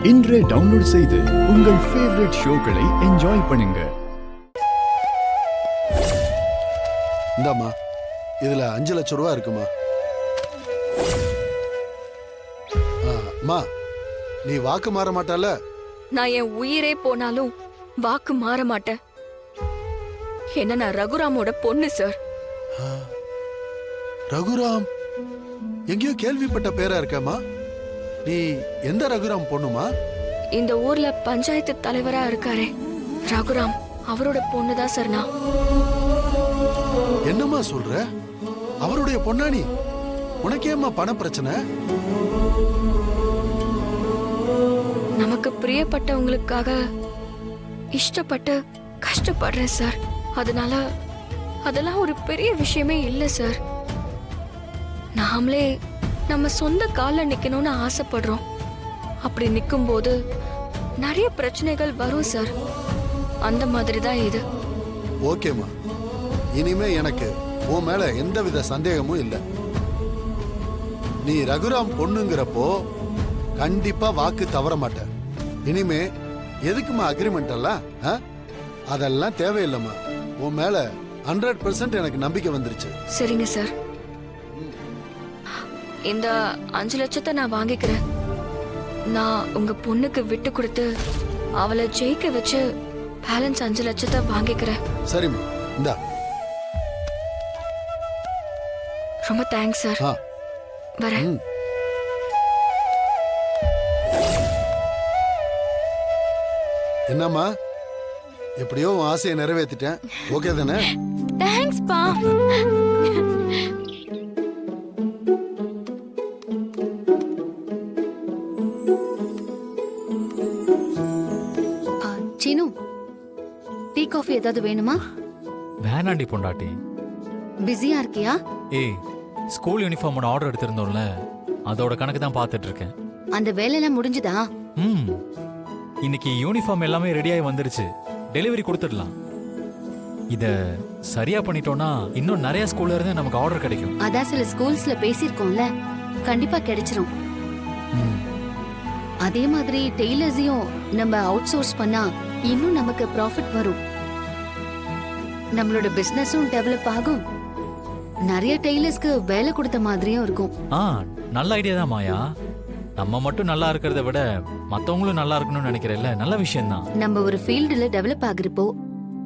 இன்றே டவுன்லோட் செய்து உங்கள் ஃபேவரட் ஷோக்களை என்ஜாய் பண்ணுங்க. இந்தாம்மா, இதுல 5 லட்சம் ரூபா இருக்குமா? அம்மா, நீ வாக்கு மாற மாட்டால? நான் என் உயிரே போனாலும் வாக்கு மாற மாட்டேன். என்ன, நான் ரகுராமோட பொண்ணு சார். ரகுராம் எங்கேயோ கேள்விப்பட்ட பேரா இருக்கமா? நீ எந்த ரகுராம் பொண்ணுமா? இந்த ஊர்ல பஞ்சாயத்து தலைவரா இருக்காரே ரகுராம், அவரோட பொண்ணுதான் சார் நான். என்னம்மா சொல்ற? அவருடைய பொண்ணா நீ? உனக்கேம்மா பண பிரச்சனை? நமக்கு பிரியப்பட்டவங்களுக்காக இஷ்டப்பட்டு கஷ்டப்படுறேன் சார். அதெல்லாம் ஒரு பெரிய விஷயமே இல்ல சார். நாமளே நம்ம சொந்த கால்ல நிக்கணும்னு ஆசைப்படுறோம். அப்படி நிக்கும் போது நிறைய பிரச்சனைகள் வரும் சார். அந்த மாதிரி தான் இது. ஓகேம்மா, இனிமே எனக்கு உன் மேல எந்தவித சந்தேகமும் இல்லை. நீ ரகுராம் பொண்ணுங்கிறப்போ கண்டிப்பா வாக்கு தவற மாட்ட. இனிமே எதுக்குமா அக்ரிமெண்ட் எல்லாம்? அதெல்லாம் தேவையில்லைம்மா. உன் மேல 100% எனக்கு நம்பிக்கை வந்துருச்சு. சரிங்க சார், இந்த 5 லட்சத்தை நான் வாங்கிக்கிறேன். நான் உங்க பொண்ணுக்கு விட்டு கொடுத்து அவளை ஜெயிக்க வச்சு பேலன்ஸ் 5 லட்சத்தை வாங்கிக்கிறேன். சரிம்மா, இந்தா. ரொம்ப தேங்க்ஸ் சார். வரேன். என்னம்மா, எப்படியோ உன் ஆசையை நிறைவேற்றிட்டேன். ஓகே தானே? தேங்க்ஸ் பா. சீனு, டீ காஃபி ஏதாவது வேணுமா? வேணாண்டி பொண்டாட்டி. பிஸியா இருக்கியா? ஏய், ஸ்கூல் யூனிஃபார்மோட ஆர்டர் எடுத்திருந்தோம்ல, அதோட கணக்கு தான் பார்த்துட்டு இருக்கேன். அந்த வேலையெல்லாம் முடிஞ்சுதா? இன்னைக்கு யூனிஃபார்ம் எல்லாமே ரெடியாகி வந்துருச்சு. டெலிவரி கொடுத்துடலாம். இத சரியா பண்ணிட்டோம்னா இன்னும் நிறைய ஸ்கூல்ல இருந்து நமக்கு ஆர்டர் கிடைக்கும். அதான் சில ஸ்கூல்ஸ்ல பேசியிருக்கோம்ல, கண்டிப்பா கிடைச்சிரும். அதே மாதிரி டெய்லர்ஸையும் நம்ம அவுட் சோர்ஸ் பண்ணா இன்னும் நமக்கு ப்ராஃபிட் வரும். நம்மளோட பிசினஸும் டெவலப் ஆகும். நிறைய டெய்லர்ஸ்க்கு வேலை கொடுத்த மாதிரியும் இருக்கும். நல்ல ஐடியா தான் மாயா. நம்ம மட்டும் நல்லா இருக்கிறத விட மத்தவங்களும் நல்லா இருக்கணும்னு நினைக்கிறேன்ல, நல்ல விஷயம் தான். நம்ம ஒரு ஃபீல்டுல டெவலப் ஆகுறப்போ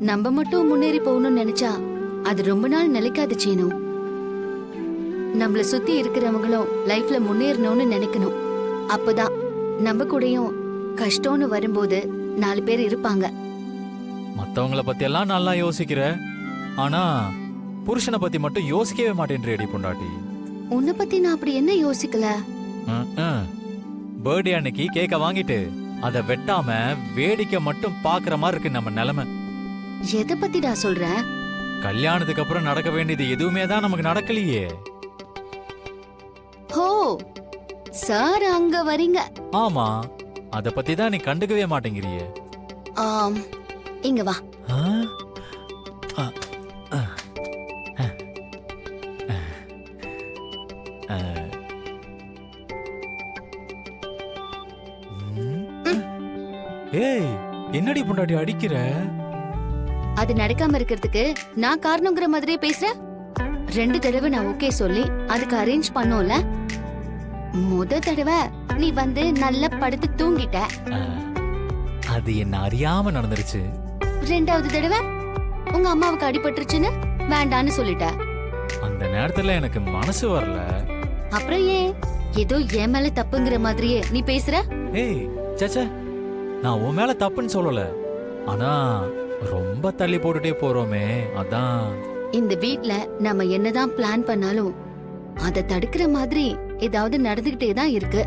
நம்ம மட்டும் முன்னேறி போகணும்னு நினைச்சா அது ரொம்ப நாள் நிலைக்காது சீனு. நம்மள சுத்தி இருக்கிறவங்களும் லைஃப்ல முன்னேறணும்னு நினைக்கணும். அப்பதான் நம்ம கூடயும் கஷ்டம்னு வரும்போது 4 பேர் இருப்பாங்க. மத்தவங்கள பத்தி எல்லாம் நல்லா யோசிக்கிற, ஆனா புருஷனை பத்தி மட்டும் யோசிக்கவே மாட்டேன்றேடி பொண்டாட்டி. உன்னை பத்தி நான் அப்படி என்ன யோசிக்கல. பர்த்டே அன்னைக்கு கேக்க வாங்கிட்டு அத வெட்டாம வேடிக்கை மட்டும் பாக்குற மாதிரி இருக்கு நம்ம நிலைமை. எதை பத்திடா சொல்ற? கல்யாணத்துக்கு அப்புறம் நடக்க வேண்டியது எதுவுமே தான் நமக்கு நடக்கலையே. ஹோ சார், அங்க வரீங்க. ஆமா, அத பத்தி தான் நீ கண்டுக்கவே மாட்டேங்கிறியே. இங்க வா. ஏய், என்னடி பொண்டாட்டி அடிக்கிற? அது நடக்காம இருக்கிறதுக்கு நான் காரணங்கிற மாதிரியே பேசுறேன். 2 தடவை நான் ஓகே சொல்லி அதுக்கு அரேஞ்ச் பண்ணோம்ல. முத தடவை நீ வந்து நல்லா படுத்து தூங்கிட்ட. அது என்ன அறியாம நடந்துருச்சு. 2வது தடவை உங்க அம்மாவுக்கு அடிபட்டுருச்சுன்னு வேண்டான்னு சொல்லிட்ட. அந்த நேரத்துல எனக்கு மனசு வரல. அப்புறம் ஏன் ஏதோ என் மேல தப்புங்கிற மாதிரியே நீ பேசுற? ஏய் சச்சா, நான் உன் மேல தப்புன்னு சொல்லல. ஆனா ரொம்ப தள்ளி போட்டுட்டே போறோமே, அதான். இந்த வீட்ல நம்ம என்னதான் பிளான் பண்ணாலும் அதை தடுக்கிற மாதிரி ஏதாவது நடந்துகிட்டே தான் இருக்கு.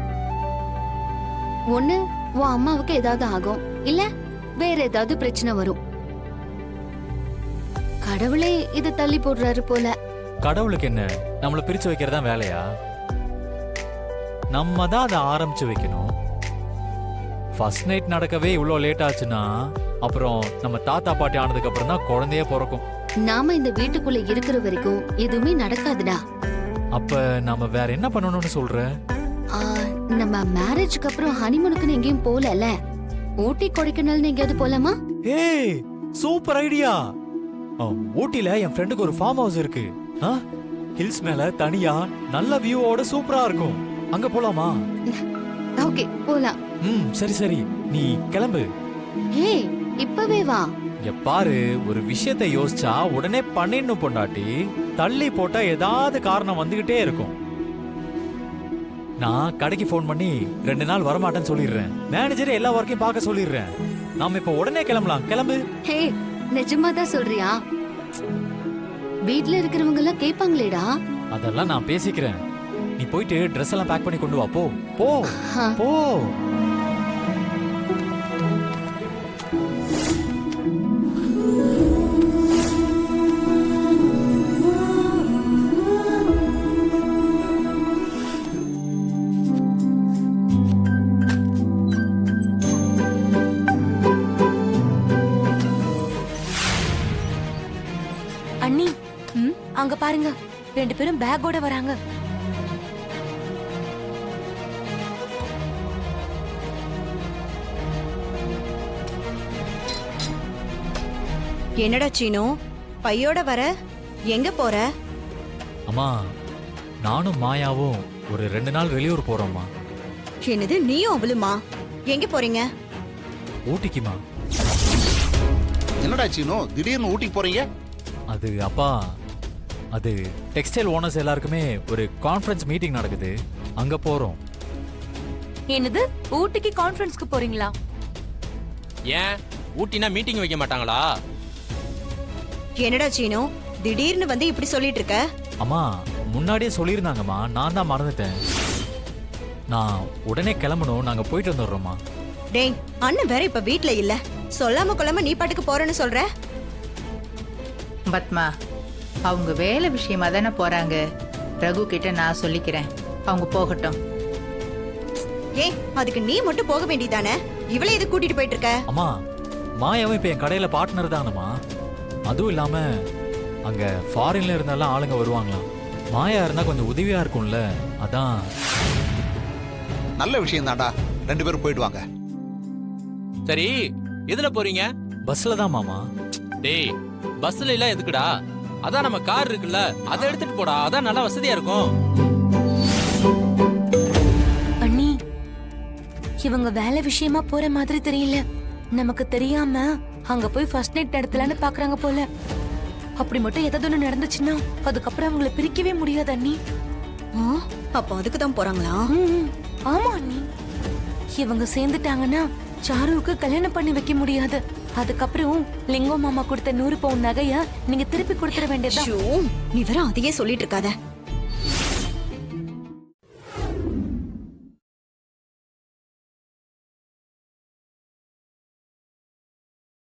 ஒண்ணு உன் அம்மாவுக்கு ஏதாவது ஆகும், இல்ல வேற ஏதாவது பிரச்சனை வரும். கடவுளே இத தள்ளி போடுறாரு போல. கடவுளுக்கு என்ன, நம்மள பிரிச்சு வைக்கிறதா வேலையா? நம்ம தான் அதை ஆரம்பிச்சு வைக்கணும். ஃபர்ஸ்ட் நைட் நடக்கவே இவ்வளோ லேட் ஆச்சுன்னா அப்புறம் நம்ம தாத்தா பாட்டி ஆனதுக்கு அப்புறம் தான் குழந்தையே பிறக்கும். நாம இந்த வீட்டுக்குள்ள இருக்கிற வரைக்கும் எதுவுமே நடக்காதுடா. அப்ப நாம வேற என்ன பண்ணணும்னு சொல்ற? நம்ம மேரேஜ்க்கு அப்புறம் ஹனிமூனுக்குன்னு எங்கேயும் போகலல. ஊட்டி கொடைக்கானல்னு எங்கேயாவது போலாமா? ஏய் சூப்பர் ஐடியா. ஊட்டில என் ஃப்ரெண்டுக்கு ஒரு ஃபார்ம் ஹவுஸ் இருக்கு. ஹில்ஸ் மேல தனியா நல்ல வியூவோட சூப்பரா இருக்கும். அங்க போலாமா? ஓகே போலாம். சரி சரி, நீ கிளம்பு. ஏய் இப்பவே வா. இங்க பாரு, ஒரு விஷயத்தை யோசிச்சா உடனே பண்ணிடணும் பொண்டாட்டி. தள்ளி போட்டா ஏதாவது காரணம் வந்துகிட்டே இருக்கும். நான் கடைக்கு ஃபோன் பண்ணி 2 நாள் வரமாட்டேன்னு சொல்லிடுறேன். மேனேஜரை எல்லா ஒர்க்கையும் பார்க்க சொல்லிடுறேன். நாம இப்ப உடனே கிளம்பலாம். கிளம்பு. ஹே நிஜமா தான் சொல்றியா? வீட்ல இருக்கிறவங்க எல்லாம் கேட்பாங்களேடா. அதெல்லாம் நான் பேசிக்கிறேன். நீ போயிட்டு ட்ரெஸ் எல்லாம் பேக் பண்ணி கொண்டு வா. போ போ போ. அண்ணி, அங்க பாருங்க, 2 பேரும் பேக்கோட வராங்க. என்னடா சீனு, பையோட வர? எங்க போற? அம்மா, நானும் மாயாவும் ஒரு 2 நாள் வெளியூர் போறோம்மா. என்னது நீயும் அவளுமா? எங்க போறீங்க? ஊட்டிக்குமா. என்னடா சீனு திடீர்னு ஊட்டிக்கு போறீங்க? அது அப்பா, அது டெக்ஸ்டைல் ஓனர்ஸ் எல்லாருக்குமே ஒரு கான்ஃபரன்ஸ் மீட்டிங் நடக்குது. அங்க போறோம். என்னது, ஊட்டிக்கு கான்ஃபரன்ஸ்க்கு போறீங்களா? ஏன் ஊட்டினா மீட்டிங் வைக்க மாட்டாங்களா? என்னடா சீனு திடீர்னு வந்து இப்படி சொல்லிட்டு இருக்க? அம்மா, முன்னாடியே சொல்லியிருந்தாங்கம்மா, நான் தான் மறந்துட்டேன். நான் உடனே கிளம்பணும். நாங்க போயிட்டு வந்துடுறோம்மா. டேய், அண்ணன் வேற இப்ப வீட்ல இல்ல. சொல்லாம கொள்ளாம நீ பாட்டுக்கு போறேன்னு சொல்ற? பத்மா, அவங்க வேலை விஷயமா தானே போறாங்க. ரகு கிட்ட நான் சொல்லிக்கிறேன், அவங்க போகட்டும். ஏய், அதுக்கு நீ மட்டும் போக வேண்டியதானே? இவளை எது கூட்டிட்டு போயிட்டு இருக்க? அம்மா, மாயாவும் இப்ப என் கடையில பார்ட்னர் தானம்மா. அதுவும் இல்லாம அங்க ஃபாரின்ல இருந்தாலும் ஆளுங்க வருவாங்களாம். மாயா இருந்தா கொஞ்சம் உதவியா இருக்கும்ல, அதான். நல்ல விஷயம் தான்டா, 2 பேரும் போயிட்டு வாங்க. சரி, எதுல போறீங்க? பஸ்ல தான் மாமா. டேய், பஸ்ல எல்லாம் எதுக்குடா? அதான் நம்ம கார் இருக்குல்ல, அதை எடுத்துட்டு போடா. அதான் நல்லா வசதியா இருக்கும். அண்ணி, இவங்க வேலை விஷயமா போற மாதிரி தெரியல. நமக்கு தெரியாம அங்க போய் ஃபர்ஸ்ட் நைட் நடத்தலான்னு பாக்குறாங்க போல. அப்படி மட்டும் ஏதாவது ஒண்ணு நடந்துச்சுன்னா அதுக்கப்புறம் அவங்கள பிரிக்கவே முடியாது அண்ணி. அப்போ அதுக்கு தான் போறாங்களா? ஆமா அண்ணி, இவங்க சேர்ந்துட்டாங்கன்னா சாருவுக்கு கல்யாணம் பண்ணி வைக்க முடியாது. அதுக்கப்புறம் லிங்கோ மாமா கொடுத்த 100 பவுன் நகைய நீங்க திருப்பி கொடுத்துட வேண்டியதா. நீ வேற அதையே சொல்லிட்டு இருக்காத.